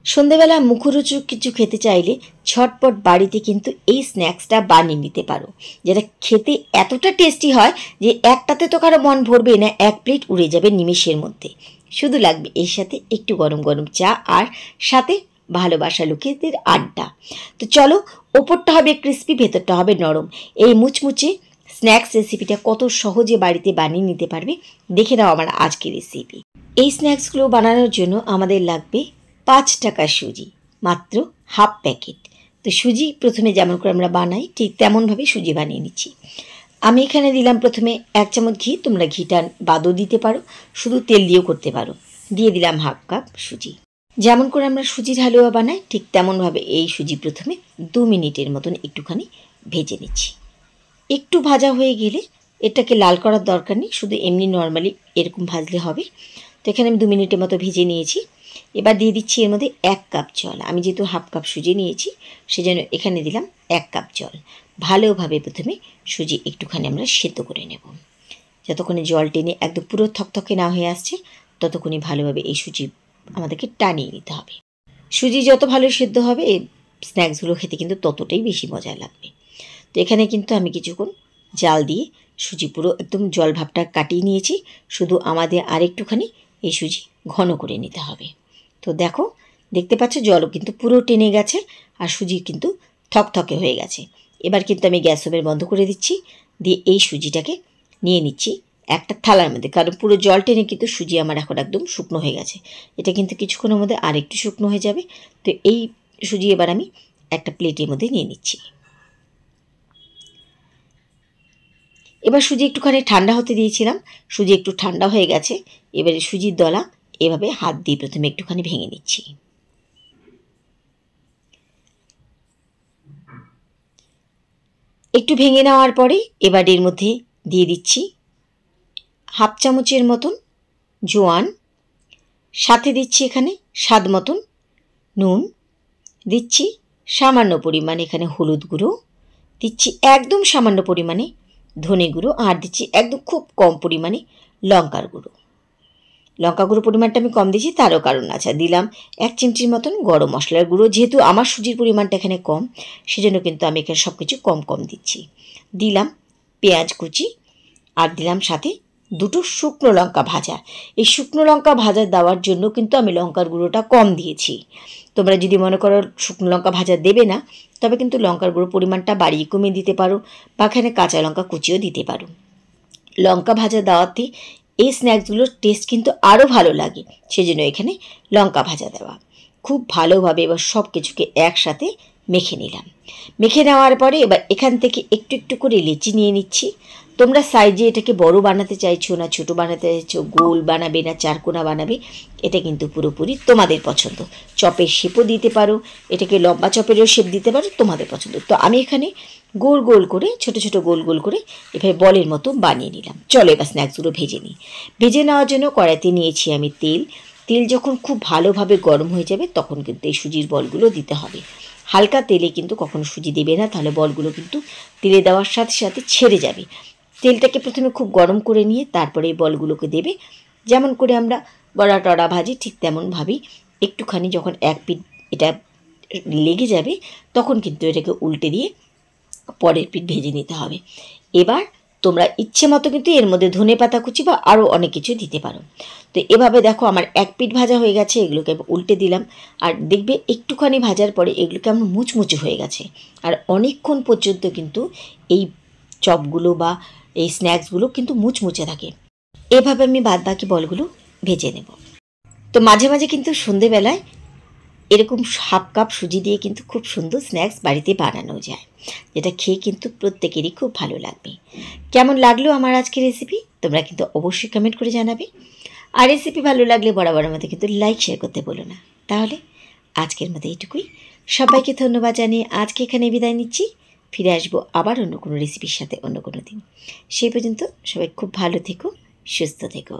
সন্ধেবেলা মুখরোচক কিছু খেতে চাইলে ঝটপট বাড়িতে কিন্তু এই স্ন্যাক্সটা বানিয়ে নিতে পারো, যেটা খেতে এতটা টেস্টি হয় যে একটাতে তো কারো মন ভরবে না, এক প্লেট উড়ে যাবে নিমেষের মধ্যে। শুধু লাগবে এর সাথে একটু গরম গরম চা আর সাথে ভালোবাসা লোকেদের আড্ডা। তো চলো, ওপরটা হবে ক্রিস্পি, ভেতরটা হবে নরম। এই মুচমুচে স্ন্যাক্স রেসিপিটা কত সহজে বাড়িতে বানিয়ে নিতে পারবে দেখে নাও আমার আজকের রেসিপি। এই স্ন্যাক্সগুলো বানানোর জন্য আমাদের লাগবে 5 টাকার সুজি, মাত্র হাফ প্যাকেট। তো সুজি প্রথমে যেমন করে আমরা বানাই ঠিক তেমনভাবে সুজি বানিয়ে নিচ্ছি। আমি এখানে দিলাম প্রথমে 1 চামচ ঘি, তোমরা ঘিটা বাদও দিতে পারো, শুধু তেল দিয়েও করতে পারো। দিয়ে দিলাম হাফ কাপ সুজি। যেমন করে আমরা সুজির হালুয়া বানাই ঠিক তেমনভাবে এই সুজি প্রথমে 2 মিনিটের মতন একটুখানি ভেজে নিচ্ছি। একটু ভাজা হয়ে গেলে এটাকে লাল করার দরকার নেই, শুধু এমনি নর্মালি এরকম ভাজলে হবে। তো এখানে আমি 2 মিনিটের মতো ভেজে নিয়েছি। এবার দিয়ে দিচ্ছি এর মধ্যে 1 কাপ জল। আমি যেহেতু হাফ কাপ সুজি নিয়েছি সেজন্য এখানে দিলাম 1 কাপ জল। ভালোভাবে প্রথমে সুজি একটুখানি আমরা সেদ্ধ করে নেব। যতক্ষণে জল টেনে একদম পুরো থকথকে না হয়ে আসছে ততক্ষণই ভালোভাবে এই সুজি আমাদেরকে টানিয়ে নিতে হবে। সুজি যত ভালো সেদ্ধ হবে এই স্ন্যাক্সগুলো খেতে কিন্তু ততটাই বেশি মজা লাগবে। তো এখানে কিন্তু আমি কিছুক্ষণ জাল দিয়ে সুজি পুরো একদম জল ভাবটা কাটিয়ে নিয়েছি। শুধু আমাদের আরেকটুখানি এই সুজি ঘন করে নিতে হবে। তো দেখো, দেখতে পাচ্ছ জলও কিন্তু পুরো টেনে গেছে আর সুজি কিন্তু থকথকে হয়ে গেছে। এবার কিন্তু আমি গ্যাস ওভেন বন্ধ করে দিচ্ছি, দিয়ে এই সুজিটাকে নিয়ে নিচ্ছি একটা থালার মধ্যে, কারণ পুরো জল টেনে কিন্তু সুজি আমার এখন একদম শুকনো হয়ে গেছে। এটা কিন্তু কিছুক্ষণের মধ্যে আরেকটু শুকনো হয়ে যাবে। তো এই সুজি এবার আমি একটা প্লেটের মধ্যে নিয়ে নিচ্ছি। এবার সুজি একটুখানি ঠান্ডা হতে দিয়েছিলাম, সুজি একটু ঠান্ডা হয়ে গেছে। এবারে সুজির দলা এভাবে হাত দিয়ে প্রথমে একটুখানি ভেঙে নিচ্ছি। একটু ভেঙে নেওয়ার পরে এবার এর মধ্যে দিয়ে দিচ্ছি হাফ চামচের মতন জোয়ান, সাথে দিচ্ছি এখানে স্বাদ মতন নুন, দিচ্ছি সামান্য পরিমাণে এখানে হলুদ গুঁড়ো, দিচ্ছি একদম সামান্য পরিমাণে ধনে গুঁড়ো, আর দিচ্ছি একদম খুব কম পরিমাণে লঙ্কার গুঁড়ো। লঙ্কা গুঁড়ো পরিমাণটা আমি কম দিয়েছি, তারও কারণ আছে। দিলাম 1 চিমটির মতন গরম মশলার গুঁড়ো। যেহেতু আমার সুজির পরিমাণটা এখানে কম সেজন্য কিন্তু আমি এখানে সব কিছু কম কম দিচ্ছি। দিলাম পেঁয়াজ কুচি, আর দিলাম সাথে 2টো শুকনো লঙ্কা ভাজা। এই শুকনো লঙ্কা ভাজা দেওয়ার জন্য কিন্তু আমি লঙ্কার গুঁড়োটা কম দিয়েছি। তোমরা যদি মনে করো শুকনো লঙ্কা ভাজা দেবে না, তবে কিন্তু লঙ্কার গুঁড়ো পরিমাণটা বাড়িয়ে কমিয়ে দিতে পারো, বা এখানে কাঁচা লঙ্কা কুচিও দিতে পারো। লঙ্কা ভাজা দেওয়াতে এই স্ন্যাক্সগুলোর টেস্ট কিন্তু আরও ভালো লাগে, সেজন্য এখানে লঙ্কা ভাজা দেওয়া। খুব ভালোভাবে এবার সব কিছুকে একসাথে মেখে নিলাম। মেখে নেওয়ার পরে এবার এখান থেকে একটু একটু করে লেচি নিয়ে নিচ্ছি। তোমরা সাইজে এটাকে বড় বানাতে চাইছো না ছোট বানাতে চাইছো, গোল বানাবে না চারকোনা বানাবে, এটা কিন্তু পুরোপুরি তোমাদের পছন্দ। চপের শেপও দিতে পারো, এটাকে লম্বা চপেরও শেপ দিতে পারো, তোমাদের পছন্দ। তো আমি এখানে গোল গোল করে ছোট ছোট গোল গোল করে এভাবে বলের মতো বানিয়ে নিলাম। চলো এবার স্ন্যাক্সগুলো ভেজে নিই। ভেজে নেওয়ার জন্য কড়াইতে নিয়েছি আমি তেল। তেল যখন খুব ভালোভাবে গরম হয়ে যাবে তখন কিন্তু এই সুজির বলগুলো দিতে হবে। হালকা তেলে কিন্তু কখনো সুজি দেবে না, তাহলে বলগুলো কিন্তু তেলে দেওয়ার সাথে সাথে ছেড়ে যাবে। তেলটাকে প্রথমে খুব গরম করে নিয়ে তারপরে এই বলগুলোকে দেবে। যেমন করে আমরা বড়া টড়া ভাজি ঠিক তেমনভাবেই একটুখানি যখন এক পিঠ এটা লেগে যাবে তখন কিন্তু এটাকে উল্টে দিয়ে পরের পিঠ ভেজে নিতে হবে। এবার তোমরা ইচ্ছে মতো কিন্তু এর মধ্যে ধনেপাতা কুচি বা আরও অনেক কিছু দিতে পারো। তো এভাবে দেখো আমার এক পিঠ ভাজা হয়ে গেছে, এগুলোকে উল্টে দিলাম। আর দেখবে একটুখানি ভাজার পরে এগুলোকে আমার মুচমুচে হয়ে গেছে। আর অনেকক্ষণ পর্যন্ত কিন্তু এই চপগুলো বা এই স্ন্যাক্সগুলো কিন্তু মুচমুচে থাকে। এভাবে আমি বাদ বাকি বলগুলো ভেজে নেব। তো মাঝে মাঝে কিন্তু সন্ধেবেলায় এরকম হাফ কাপ সুজি দিয়ে কিন্তু খুব সুন্দর স্ন্যাক্স বাড়িতে বানানো যায়, যেটা খেয়ে কিন্তু প্রত্যেকেরই খুব ভালো লাগবে। কেমন লাগলো আমার আজকের রেসিপি তোমরা কিন্তু অবশ্যই কমেন্ট করে জানাবে। আর রেসিপি ভালো লাগলে বরাবরের মতো কিন্তু লাইক শেয়ার করতে বলো না। তাহলে আজকের মতো এইটুকুই। সবাইকে ধন্যবাদ জানিয়ে আজকে এখানে বিদায় নিচ্ছি। ফিরে আসবো আবার অন্য কোনো রেসিপির সাথে অন্য কোনো দিন। সেই পর্যন্ত সবাই খুব ভালো থেকো, সুস্থ থেকো।